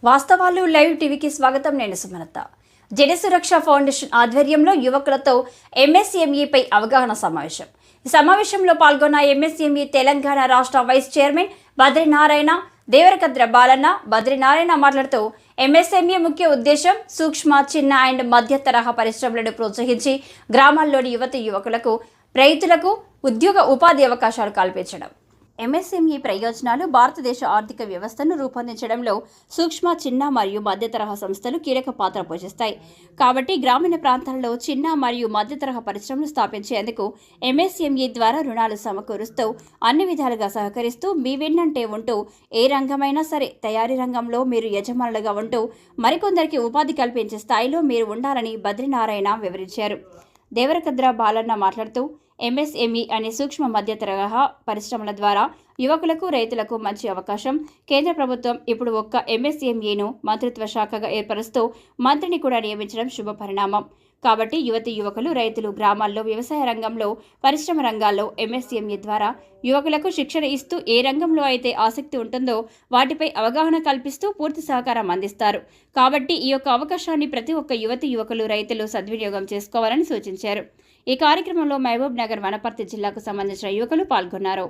వాస్తవాలు లైవ్ టీవీకి స్వాగతం. నేను సుమలత. జనసురక్ష ఫౌండేషన్ ఆధ్వర్యంలో యువకులతో ఎంఎస్ఎంఈపై అవగాహన సమావేశం. ఈ సమావేశంలో పాల్గొన్న ఎంఎస్ఎంఈ తెలంగాణ రాష్ట్ర వైస్ చైర్మన్ బద్రీనారాయణ, దేవరకద్ర బాలన్న. బద్రీనారాయణ మాట్లాడుతూ ఎంఎస్ఎంఈ ముఖ్య ఉద్దేశం సూక్ష్మ, చిన్న అండ్ మధ్య తరహా పరిశ్రమలను ప్రోత్సహించి గ్రామాల్లోని యువకులకు, రైతులకు ఉద్యోగ ఉపాధి అవకాశాలు కల్పించడం. ఎంఎస్ఎంఈ ప్రయోజనాలు భారతదేశ ఆర్థిక వ్యవస్థను రూపొందించడంలో సూక్ష్మ, చిన్న మరియు మధ్య తరహా సంస్థలు కీలక పాత్ర పోషిస్తాయి. కాబట్టి గ్రామీణ ప్రాంతాల్లో చిన్న మరియు మధ్య తరహా పరిశ్రమలు స్థాపించేందుకు ఎంఎస్ఎంఈ ద్వారా రుణాలు సమకూరుస్తూ అన్ని విధాలుగా సహకరిస్తూ మీ వెన్నంటే ఉంటూ ఏ రంగమైనా సరే తయారీ రంగంలో మీరు యజమానులుగా ఉంటూ మరికొందరికి ఉపాధి కల్పించే స్థాయిలో మీరు ఉండాలని బద్రీనారాయణ వివరించారు. దేవరకద్ర బాలన్న మాట్లాడుతూ ఎంఎస్ఎంఈ అనే సూక్ష్మ మధ్య తరహా పరిశ్రమల ద్వారా యువకులకు, రైతులకు మంచి అవకాశం. కేంద్ర ప్రభుత్వం ఇప్పుడు ఒక్క ఎంఎస్ఎంఈను మంత్రిత్వ శాఖగా ఏర్పరుస్తూ మంత్రిని కూడా నియమించడం శుభ పరిణామం. కాబట్టి యువకులు, రైతులు గ్రామాల్లో వ్యవసాయ రంగంలో, పరిశ్రమ రంగాల్లో ఎంఎస్ఎంఈ ద్వారా యువకులకు శిక్షణ ఇస్తూ ఏ రంగంలో అయితే ఆసక్తి ఉంటుందో వాటిపై అవగాహన కల్పిస్తూ పూర్తి సహకారం అందిస్తారు. కాబట్టి ఈ యొక్క అవకాశాన్ని ప్రతి ఒక్క యువకులు, రైతులు సద్వినియోగం చేసుకోవాలని సూచించారు. ఈ కార్యక్రమంలో మహబూబ్ నగర్, వనపర్తి జిల్లాకు సంబంధించిన యువకులు పాల్గొన్నారు.